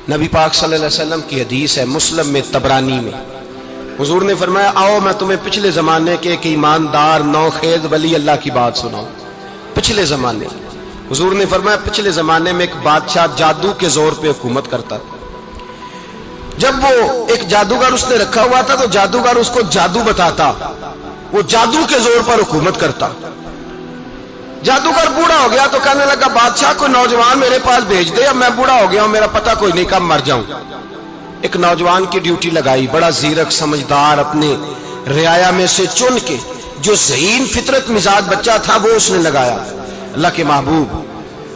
نبی پاک صلی اللہ علیہ وسلم کی حدیث ہے مسلم میں طبرانی میں، حضور نے فرمایا آؤ میں تمہیں پچھلے زمانے کے ایک ایماندار نوخیز ولی اللہ کی بات سناؤں۔ پچھلے زمانے حضور نے فرمایا پچھلے زمانے میں ایک بادشاہ جادو کے زور پہ حکومت کرتا تھا۔ جب وہ ایک جادوگر اس نے رکھا ہوا تھا تو جادوگر اس کو جادو بتاتا، وہ جادو کے زور پر حکومت کرتا۔ جادوگر بوڑھا ہو گیا تو کہنے لگا بادشاہ کوئی نوجوان میرے پاس بھیج دے، اب میں بوڑھا ہو گیا ہوں، میرا پتہ کوئی نہیں کب مر جاؤں۔ ایک نوجوان کی ڈیوٹی لگائی، بڑا زیرک سمجھدار، اپنے رعایا میں سے چن کے جو ذہین فطرت مزاج بچہ تھا وہ اس نے لگایا۔ اللہ کے محبوب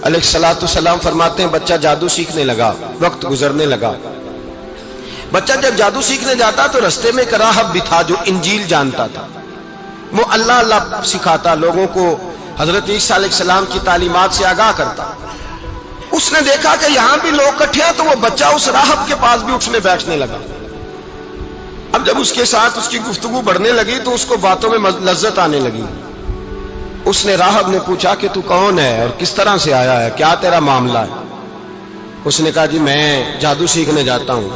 علیہ الصلوۃ والسلام فرماتے ہیں بچہ جادو سیکھنے لگا، وقت گزرنے لگا۔ بچہ جب جادو سیکھنے جاتا تو رستے میں ایک راہب بھی تھا جو انجیل جانتا تھا، وہ اللہ اللہ سکھاتا، لوگوں کو حضرت عیسیٰ علیہ السلام کی تعلیمات سے آگاہ کرتا۔ اس نے دیکھا کہ یہاں بھی لوگ اکٹھے ہیں تو وہ بچہ اس راہب کے پاس بھی اٹھنے بیٹھنے لگا۔ اب جب اس کے ساتھ اس کی گفتگو بڑھنے لگی تو اس کو باتوں میں لذت آنے لگی۔ اس نے راہب نے پوچھا کہ تو کون ہے اور کس طرح سے آیا ہے، کیا تیرا معاملہ ہے؟ اس نے کہا جی میں جادو سیکھنے جاتا ہوں،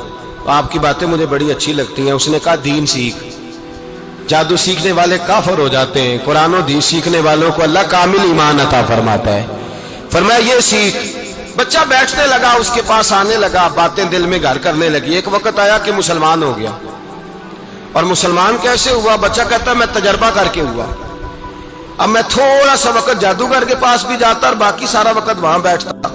آپ کی باتیں مجھے بڑی اچھی لگتی ہیں۔ اس نے کہا دین سیکھ، جادو سیکھنے والے کافر ہو جاتے ہیں، قرآن و حدیث سیکھنے والوں کو اللہ کامل ایمان عطا فرماتا ہے۔ فرمایا یہ سیکھ۔ بچہ بیٹھنے لگا، اس کے پاس آنے لگا، باتیں دل میں گھر کرنے لگی۔ ایک وقت آیا کہ مسلمان ہو گیا، اور مسلمان کیسے ہوا؟ بچہ کہتا میں تجربہ کر کے ہوا۔ اب میں تھوڑا سا وقت جادوگر کے پاس بھی جاتا اور باقی سارا وقت وہاں بیٹھتا۔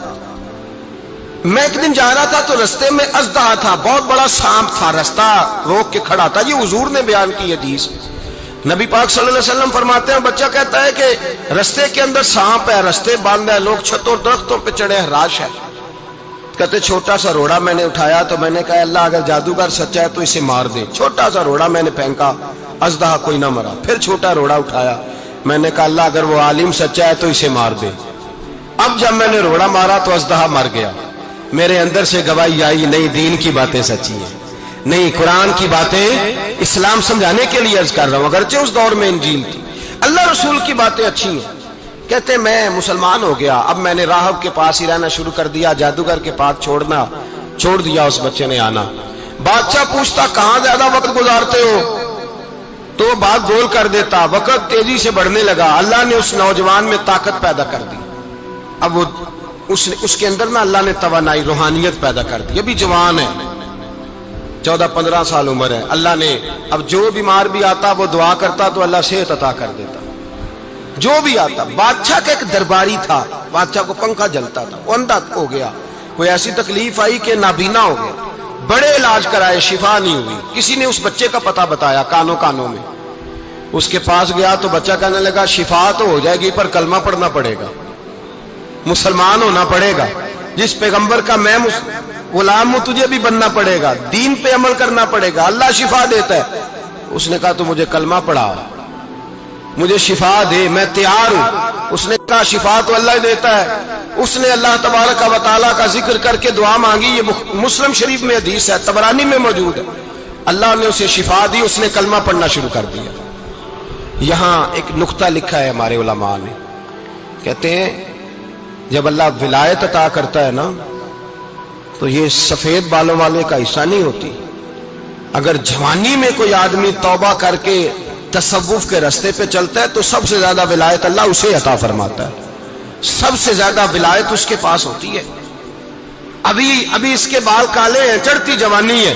میں ایک دن جا رہا تھا تو رستے میں اژدہا تھا، بہت بڑا سانپ تھا، رستہ روک کے کھڑا تھا۔ یہ حضور نے بیان کی حدیث۔ نبی پاک صلی اللہ علیہ وسلم فرماتے ہیں بچہ کہتا ہے کہ رستے کے اندر سانپ ہے، رستے بند ہے، لوگ چھتوں درختوں پہ چڑھے، ہراش ہے۔ کہتے چھوٹا سا روڑا میں نے اٹھایا تو میں نے کہا اللہ اگر جادوگر سچا ہے تو اسے مار دے۔ چھوٹا سا روڑا میں نے پھینکا، اژدہا کوئی نہ مرا۔ پھر چھوٹا روڑا اٹھایا، میں نے کہا اللہ اگر وہ عالم سچا ہے تو اسے مار دے۔ اب جب میں نے روڑا مارا تو اژدہا مر گیا۔ میرے اندر سے گواہی آئی نہیں دین کی باتیں سچی ہیں، نہیں قرآن کی باتیں اسلام سمجھانے کے لیے عرض کر رہا ہوں، اگرچہ اس دور میں انجیل تھی، اللہ رسول کی باتیں اچھی ہیں۔ کہتے میں مسلمان ہو گیا، اب میں نے راہب کے پاس ہی رہنا شروع کر دیا، جادوگر کے پاس چھوڑ دیا اس بچے نے آنا۔ بادشاہ پوچھتا کہاں زیادہ وقت گزارتے ہو تو وہ بات گول کر دیتا، وقت تیزی سے بڑھنے لگا۔ اللہ نے اس نوجوان میں طاقت پیدا کر دی، اب وہ اس کے اندر نا اللہ نے توانائی روحانیت پیدا کر دی، ابھی جوان ہے، 14-15 سال عمر ہے۔ اللہ نے اب جو بیمار بھی آتا وہ دعا کرتا تو اللہ صحت عطا کر دیتا، جو بھی آتا۔ بادشاہ کا ایک درباری تھا، بادشاہ کو پنکھا جلتا تھا، وہ اندھا ہو گیا، کوئی ایسی تکلیف آئی کہ نابینا ہو گیا، بڑے علاج کرائے شفا نہیں ہوئی۔ کسی نے اس بچے کا پتہ بتایا کانوں میں، اس کے پاس گیا تو بچہ کہنے لگا شفا تو ہو جائے گی پر کلمہ پڑھنا پڑے گا، مسلمان ہونا پڑے گا، جس پیغمبر کا میں غلام ہوں تجھے بھی بننا پڑے گا، دین پہ عمل کرنا پڑے گا، اللہ شفا دیتا ہے۔ اس نے کہا تو مجھے کلمہ پڑھا، مجھے شفا دے، میں تیار ہوں۔ اس نے کہا شفا تو اللہ ہی دیتا ہے۔ اس نے اللہ تبارک و تعالیٰ کا ذکر کر کے دعا مانگی، یہ مسلم شریف میں حدیث ہے، طبرانی میں موجود ہے۔ اللہ نے اسے شفا دی، اس نے کلمہ پڑھنا شروع کر دیا۔ یہاں ایک نقطہ لکھا ہے ہمارے علماء نے، کہتے ہیں جب اللہ ولایت عطا کرتا ہے نا تو یہ سفید بالوں والے کا حصہ نہیں ہوتی۔ اگر جوانی میں کوئی آدمی توبہ کر کے تصوف کے رستے پہ چلتا ہے تو سب سے زیادہ ولایت اللہ اسے عطا فرماتا ہے، سب سے زیادہ ولایت اس کے پاس ہوتی ہے۔ ابھی اس کے بال کالے ہیں، چڑھتی جوانی ہے،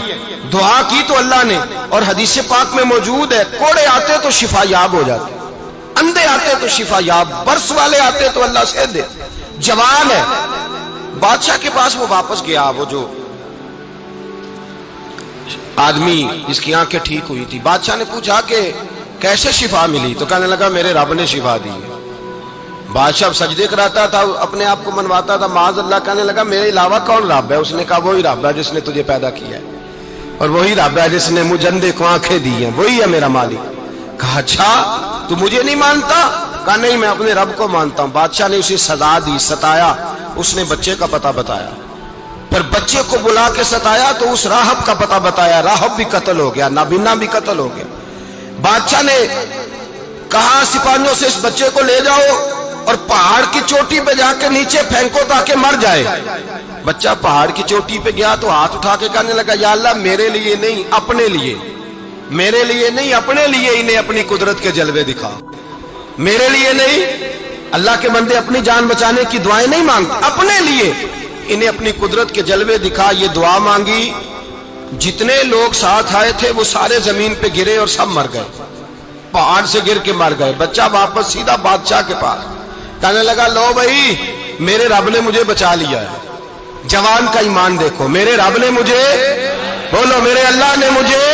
دعا کی تو اللہ نے، اور حدیث پاک میں موجود ہے کوڑے آتے تو شفا یاب ہو جاتے، اندھے آتے تو شفا یاب، برس والے آتے تو اللہ سے دے۔ جوان ہے، بادشاہ کے پاس وہ واپس گیا، وہ جو آدمی جس کی آنکھیں ٹھیک ہوئی تھی۔ بادشاہ نے پوچھا کہ کیسے شفا ملی؟ تو کہنے لگا میرے رب نے شفا دی ہے۔ بادشاہ سجدے کراتا تھا، اپنے آپ کو منواتا تھا، معاذ اللہ، کہنے لگا میرے علاوہ کون رب ہے؟ اس نے کہا وہی رب ہے جس نے تجھے پیدا کیا ہے، اور وہی رب ہے جس نے مجھے اندھے کو آنکھیں دی ہیں، وہی ہے میرا مالک۔ کہا اچھا تو مجھے نہیں مانتا؟ کہا نہیں میں اپنے رب کو مانتا ہوں۔ بادشاہ نے اسے سزا دی، ستایا، اس نے بچے کا پتہ بتایا، پھر بچے کو بلا کے ستایا تو اس راہب کا پتہ بتایا، راہب بھی قتل ہو گیا، نابینا بھی قتل ہو گیا۔ بادشاہ نے کہا سپاہیوں سے اس بچے کو لے جاؤ اور پہاڑ کی چوٹی پہ جا کے نیچے پھینکو تاکہ مر جائے۔ بچہ پہاڑ کی چوٹی پہ گیا تو ہاتھ اٹھا کے کہنے لگا یا اللہ میرے لیے نہیں اپنے لیے، میرے لیے نہیں اپنے لیے انہیں اپنی قدرت کے جلوے دکھا، میرے لیے نہیں۔ اللہ کے بندے اپنی جان بچانے کی دعائیں نہیں مانگتے، اپنے لیے انہیں اپنی قدرت کے جلوے دکھا، یہ دعا مانگی۔ جتنے لوگ ساتھ آئے تھے وہ سارے زمین پہ گرے اور سب مر گئے، پہاڑ سے گر کے مر گئے۔ بچہ واپس سیدھا بادشاہ کے پاس کہنے لگا لو بھائی میرے رب نے مجھے بچا لیا ہے۔ جوان کا ایمان دیکھو، میرے رب نے مجھے، بولو میرے اللہ نے مجھے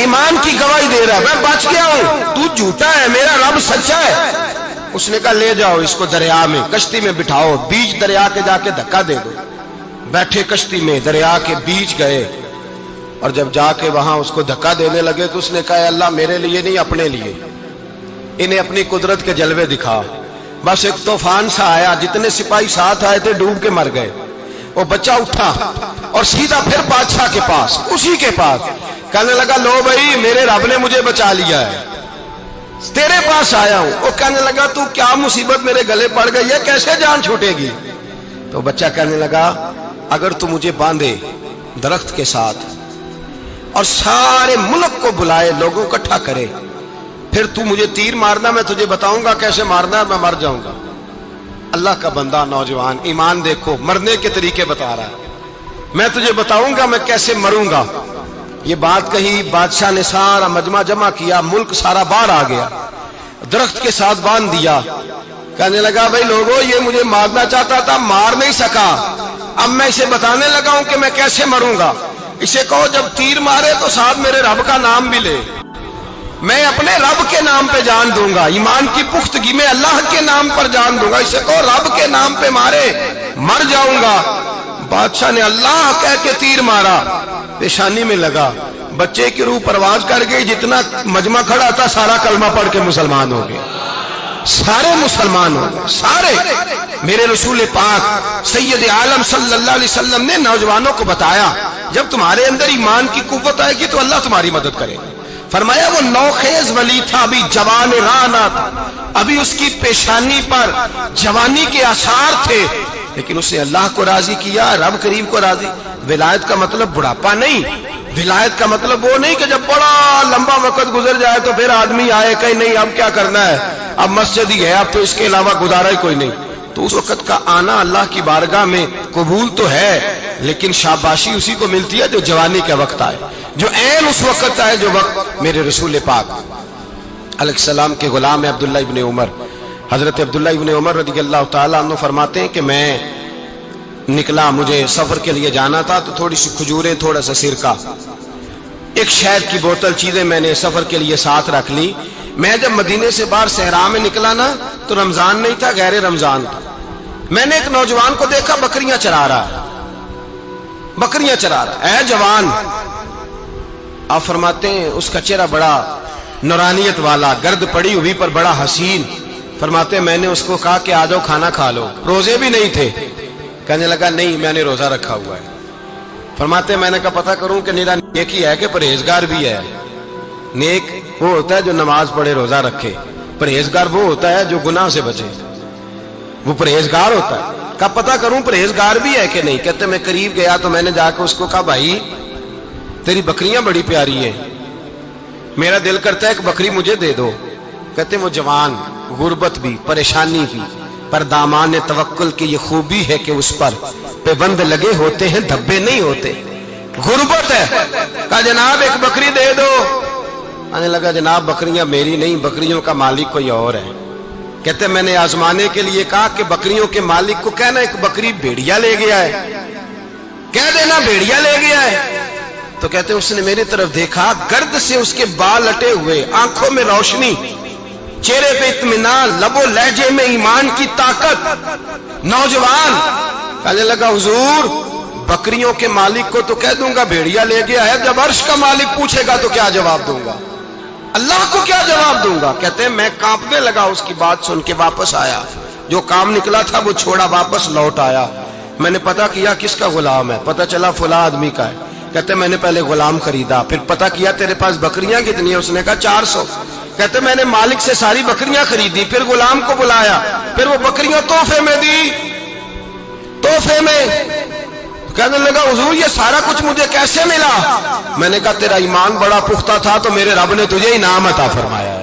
ایمان کی گواہی دے رہا ہے، میں بچ گیا ہوں، تو جھوٹا ہے، میرا رب سچا ہے۔ اس نے کہا لے جاؤ اس کو دریا میں، کشتی میں بٹھاؤ، بیچ دریا کے جا کے دھکا دے دو۔ بیٹھے کشتی میں، دریا کے بیچ گئے، اور جب جا کے وہاں اس کو دھکا دینے لگے تو اس نے کہا اللہ میرے لیے نہیں اپنے لیے انہیں اپنی قدرت کے جلوے دکھا۔ بس ایک طوفان سا آیا، جتنے سپاہی ساتھ آئے تھے ڈوب کے مر گئے۔ وہ بچہ اٹھا اور سیدھا پھر بادشاہ کے پاس، اسی کے پاس کہنے لگا لو بھائی میرے رب نے مجھے بچا لیا ہے، تیرے پاس آیا ہوں۔ وہ کہنے لگا تو کیا مصیبت میرے گلے پڑ گئی ہے، کیسے جان چھوٹے گی؟ تو بچہ کہنے لگا اگر تو مجھے باندھے درخت کے ساتھ اور سارے ملک کو بلائے، لوگوں کو اکٹھا کرے، پھر تو مجھے تیر مارنا، میں تجھے بتاؤں گا کیسے مارنا ہے، میں مر جاؤں گا۔ اللہ کا بندہ نوجوان ایمان دیکھو، مرنے کے طریقے بتا رہا ہے، میں تجھے بتاؤں گا میں کیسے مروں گا۔ یہ بات کہی، بادشاہ نے سارا مجمع جمع کیا، ملک سارا باہر آ گیا، درخت کے ساتھ باندھ دیا۔ کہنے لگا بھائی لوگوں یہ مجھے مارنا چاہتا تھا، مار نہیں سکا، اب میں اسے بتانے لگا ہوں کہ میں کیسے مروں گا۔ اسے کہو جب تیر مارے تو ساتھ میرے رب کا نام بھی لے، میں اپنے رب کے نام پہ جان دوں گا، ایمان کی پختگی میں اللہ کے نام پر جان دوں گا۔ اسے کہو رب کے نام پہ مارے، مر جاؤں گا۔ بادشاہ نے اللہ کہہ کے تیر مارا، پیشانی میں لگا، بچے کی روح پرواز کر گئی، جتنا مجمع کھڑا تھا سارا کلمہ پڑھ کے مسلمان ہو گئے، سارے مسلمان ہو گئے، سارے۔ میرے رسول پاک سید عالم صلی اللہ علیہ وسلم نے نوجوانوں کو بتایا جب تمہارے اندر ایمان کی قوت آئے گی تو اللہ تمہاری مدد کرے گا۔ فرمایا وہ نوخیز ولی تھا، ابھی جوان رانا تھا، ابھی اس کی پیشانی پر جوانی کے آثار تھے، لیکن اس نے اللہ کو راضی کیا، رب کریم کو راضی۔ ولایت کا مطلب بڑھاپا نہیں، ولایت کا مطلب وہ نہیں کہ جب بڑا لمبا وقت گزر جائے تو پھر آدمی آئے کہ نہیں اب کیا کرنا ہے، اب مسجد ہی ہے، اب تو اس کے علاوہ گزارا ہی کوئی نہیں۔ تو اس وقت کا آنا اللہ کی بارگاہ میں قبول تو ہے، لیکن شاباشی اسی کو ملتی ہے جو جوانی کا وقت آئے، جو عین اس وقت آئے جو وقت میرے رسول پاک علیہ السلام کے غلام عبداللہ ابن عمر، حضرت عبداللہ ابن عمر رضی اللہ تعالیٰ عنہ فرماتے ہیں کہ میں نکلا، مجھے سفر کے لیے جانا تھا، تو تھوڑی سی کھجوریں، تھوڑا سا سرکہ، ایک شہد کی بوتل، چیزیں میں نے سفر کے لیے ساتھ رکھ لی۔ میں جب مدینے سے باہر صحرا میں نکلا نا تو رمضان نہیں تھا، غیر رمضان تھا۔ میں نے ایک نوجوان کو دیکھا بکریاں چرا رہا ہے، بکریاں چرا رہا ہے، اے جوان۔ آپ فرماتے ہیں اس کا چہرہ بڑا نورانیت والا، گرد پڑی ہوئی پر بڑا حسین۔ فرماتے ہیں میں نے اس کو کہا کہ آ جاؤ کھانا کھا لو، روزے بھی نہیں تھے۔ کہنے لگا نہیں میں نے روزہ رکھا ہوا ہے۔ فرماتے ہیں میں نے کہا پتہ کروں کہ نیرا نیک ہی ہے کہ پرہیزگار بھی ہے؟ نیک وہ ہوتا ہے جو نماز پڑھے روزہ رکھے، پرہیزگار وہ ہوتا ہے جو گناہ سے بچے، وہ پرہیزگار ہوتا ہے۔ کہا پتہ کروں پرہیزگار بھی ہے کہ نہیں؟ کہتے میں قریب گیا تو میں نے جا کے اس کو کہا بھائی تیری بکریاں بڑی پیاری ہیں، میرا دل کرتا ہے ایک بکری مجھے دے دو۔ کہتے وہ جوان، غربت بھی، پریشانی بھی، پر دامان توکل کی یہ خوبی ہے کہ اس پر پابند لگے ہوتے ہیں، دھبے نہیں ہوتے۔ غربت ہے، کہا جناب ایک بکری دے دو۔ آنے لگا جناب بکریاں میری نہیں، بکریوں کا مالک کوئی اور ہے۔ کہتے میں نے آزمانے کے لیے کہا کہ بکریوں کے مالک کو کہنا ایک بکری بھیڑیا لے گیا ہے، کہہ دینا بھیڑیا لے گیا ہے۔ تو کہتے اس نے میری طرف دیکھا، گرد سے اس کے بال لٹے ہوئے، آنکھوں میں روشنی، چہرے پہ اطمینان، لب و لہجے میں ایمان کی طاقت۔ نوجوان کہنے لگا حضور بکریوں کے مالک کو تو کہہ دوں گا بھیڑیا لے گیا ہے، جب عرش کا مالک پوچھے گا تو کیا جواب دوں گا؟ اللہ کو کیا جواب دوں گا؟ کہتے ہیں میں کانپنے لگا، اس کی بات سن کے واپس آیا، جو کام نکلا تھا وہ چھوڑا، واپس لوٹ آیا۔ میں نے پتہ کیا کس کا غلام ہے، پتہ چلا فلاں آدمی کا ہے۔ کہتے میں نے پہلے غلام خریدا، پھر پتہ کیا تیرے پاس بکریاں کتنی ہیں؟ اس نے کہا 400۔ کہتے میں نے مالک سے ساری بکریاں خریدی، پھر غلام کو بلایا، پھر وہ بکریاں تحفے میں دی، تحفے میں۔ کہنے لگا حضور یہ سارا کچھ مجھے کیسے ملا؟ میں نے کہا تیرا ایمان بڑا پختہ تھا تو میرے رب نے تجھے انعام عطا فرمایا ہے۔